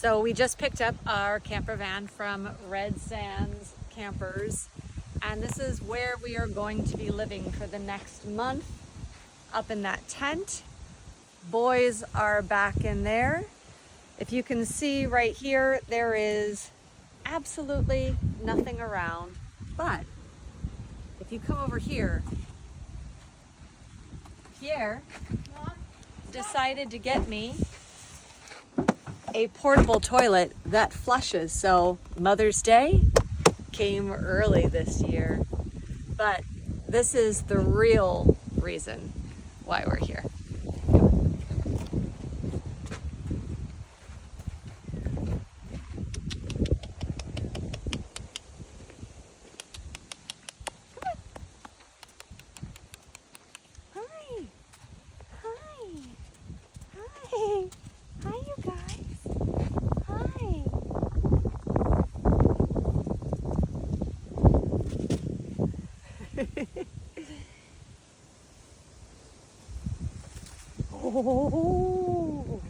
So we just picked up our camper van from Red Sands Campers, and this is where we are going to be living for the next month, up in that tent. Boys are back in there. If you can see right here, there is absolutely nothing around, but if you come over here, Pierre decided to get me a portable toilet that flushes. So Mother's Day came early this year, but this is the real reason why we're here. Hi. Hi. Hi. Hi, you guys. Hi. Oh.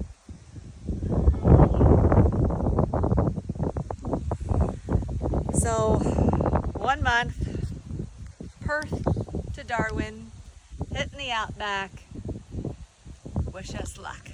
So 1 month, Perth to Darwin, hitting the outback. Wish us luck.